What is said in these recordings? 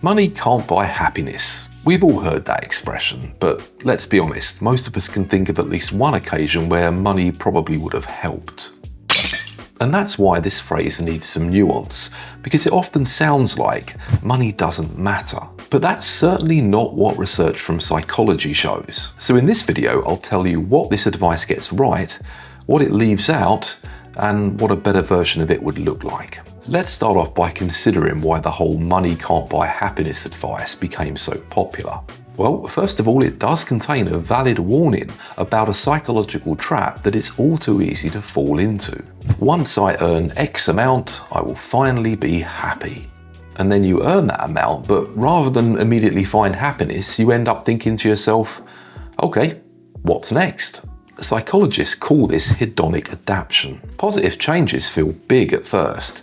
Money can't buy happiness. We've all heard that expression, but let's be honest, most of us can think of at least one occasion where money probably would have helped. And that's why this phrase needs some nuance, because it often sounds like money doesn't matter. But that's certainly not what research from psychology shows. So in this video, I'll tell you what this advice gets right, what it leaves out, and what a better version of it would look like. Let's start off by considering why the whole money can't buy happiness advice became so popular. Well, first of all, it does contain a valid warning about a psychological trap that it's all too easy to fall into. Once I earn X amount, I will finally be happy. And then you earn that amount, but rather than immediately find happiness, you end up thinking to yourself, okay, what's next? Psychologists call this hedonic adaptation. Positive changes feel big at first,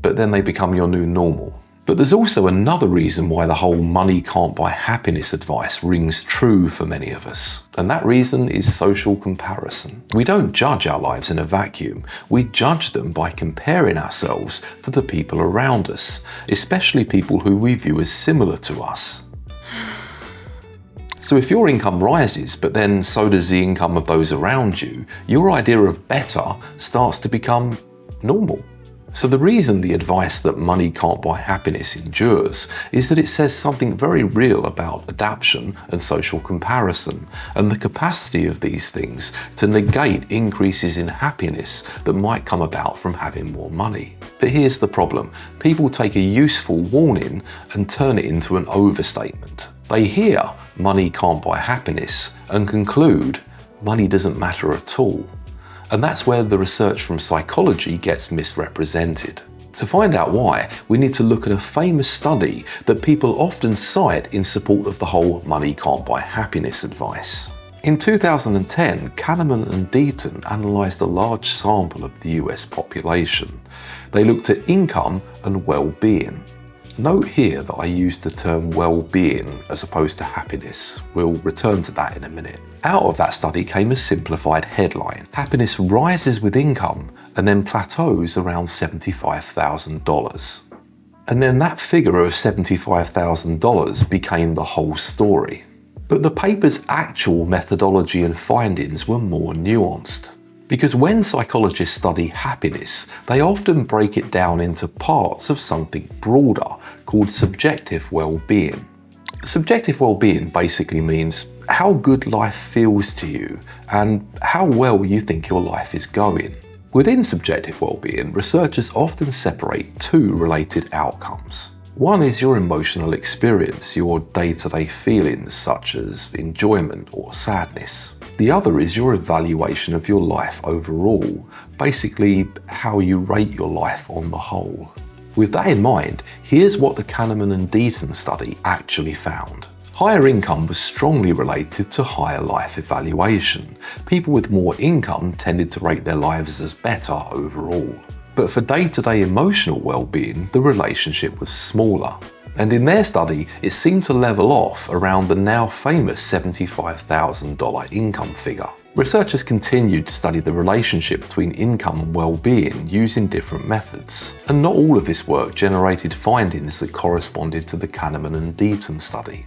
but then they become your new normal. But there's also another reason why the whole money can't buy happiness advice rings true for many of us. And that reason is social comparison. We don't judge our lives in a vacuum. We judge them by comparing ourselves to the people around us, especially people who we view as similar to us. So if your income rises, but then so does the income of those around you, your idea of better starts to become normal. So the reason the advice that money can't buy happiness endures is that it says something very real about adaptation and social comparison, and the capacity of these things to negate increases in happiness that might come about from having more money. But here's the problem. People take a useful warning and turn it into an overstatement. They hear money can't buy happiness and conclude money doesn't matter at all. And that's where the research from psychology gets misrepresented. To find out why, we need to look at a famous study that people often cite in support of the whole money can't buy happiness advice. In 2010, Kaheneman and Deaton analysed a large sample of the US population. They looked at income and well-being. Note here that I used the term well-being as opposed to happiness. We'll return to that in a minute. Out of that study came a simplified headline. Happiness rises with income and then plateaus around $75,000. And then that figure of $75,000 became the whole story. But the paper's actual methodology and findings were more nuanced. Because when psychologists study happiness, they often break it down into parts of something broader called subjective well-being. Subjective well-being basically means how good life feels to you and how well you think your life is going. Within subjective well-being, researchers often separate two related outcomes. One is your emotional experience, your day-to-day feelings such as enjoyment or sadness. The other is your evaluation of your life overall, basically how you rate your life on the whole. With that in mind, here's what the Kaheneman and Deaton study actually found. Higher income was strongly related to higher life evaluation. People with more income tended to rate their lives as better overall. But for day-to-day emotional well-being, the relationship was smaller. And in their study, it seemed to level off around the now famous $75,000 income figure. Researchers continued to study the relationship between income and well-being using different methods. And not all of this work generated findings that corresponded to the Kaheneman and Deaton study.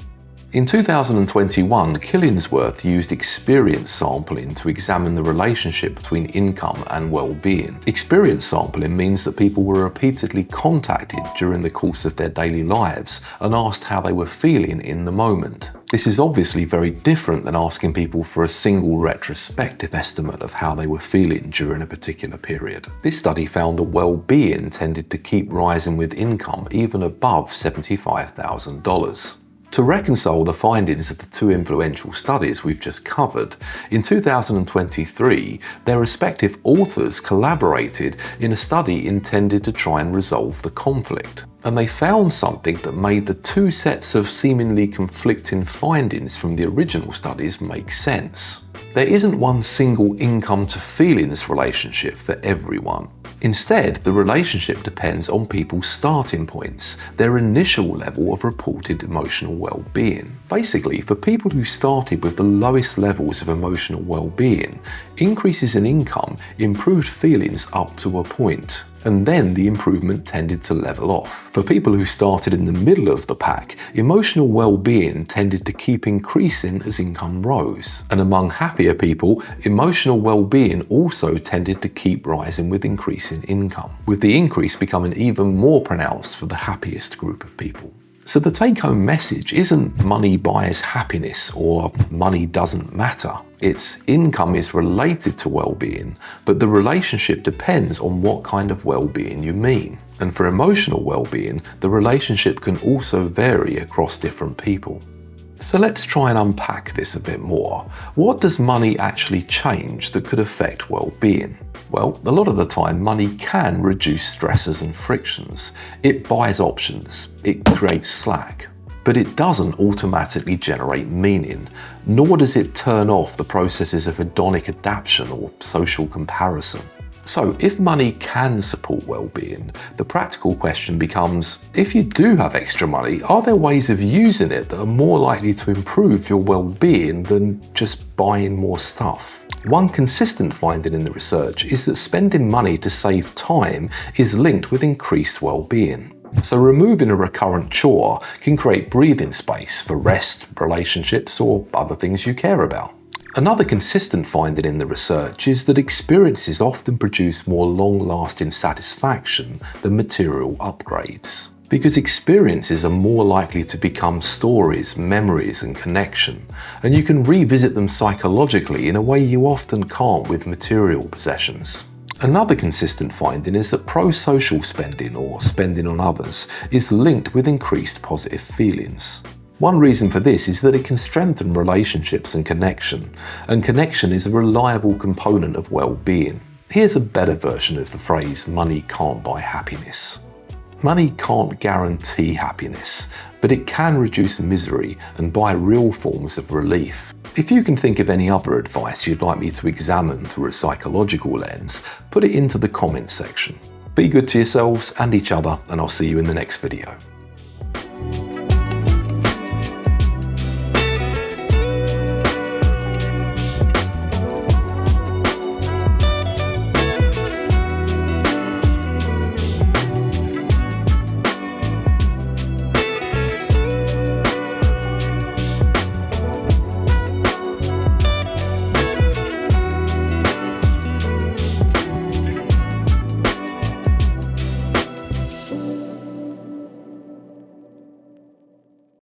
In 2021, Killingsworth used experience sampling to examine the relationship between income and well-being. Experience sampling means that people were repeatedly contacted during the course of their daily lives and asked how they were feeling in the moment. This is obviously very different than asking people for a single retrospective estimate of how they were feeling during a particular period. This study found that well-being tended to keep rising with income even above $75,000. To reconcile the findings of the two influential studies we've just covered, in 2023, their respective authors collaborated in a study intended to try and resolve the conflict. And they found something that made the two sets of seemingly conflicting findings from the original studies make sense. There isn't one single income to feelings relationship for everyone. Instead, the relationship depends on people's starting points, their initial level of reported emotional well-being. Basically, for people who started with the lowest levels of emotional well-being, increases in income improved feelings up to a point. and then the improvement tended to level off. For people who started in the middle of the pack, emotional well-being tended to keep increasing as income rose. And among happier people, emotional well-being also tended to keep rising with increasing income, with the increase becoming even more pronounced for the happiest group of people. So the take-home message isn't money buys happiness or money doesn't matter. It's income is related to well-being, but the relationship depends on what kind of well-being you mean. And for emotional well-being, the relationship can also vary across different people. So let's try and unpack this a bit more. What does money actually change that could affect well-being? Well, a lot of the time, money can reduce stresses and frictions. It buys options, it creates slack, but it doesn't automatically generate meaning, nor does it turn off the processes of hedonic adaptation or social comparison. So if money can support well-being, the practical question becomes, if you do have extra money, are there ways of using it that are more likely to improve your well-being than just buying more stuff? One consistent finding in the research is that spending money to save time is linked with increased well-being. So removing a recurrent chore can create breathing space for rest, relationships, or other things you care about. Another consistent finding in the research is that experiences often produce more long-lasting satisfaction than material upgrades, because experiences are more likely to become stories, memories, and connection, and you can revisit them psychologically in a way you often can't with material possessions. Another consistent finding is that pro-social spending, or spending on others, is linked with increased positive feelings. One reason for this is that it can strengthen relationships and connection is a reliable component of well-being. Here's a better version of the phrase, money can't buy happiness. Money can't guarantee happiness, but it can reduce misery and buy real forms of relief. If you can think of any other advice you'd like me to examine through a psychological lens, put it into the comments section. Be good to yourselves and each other, and I'll see you in the next video.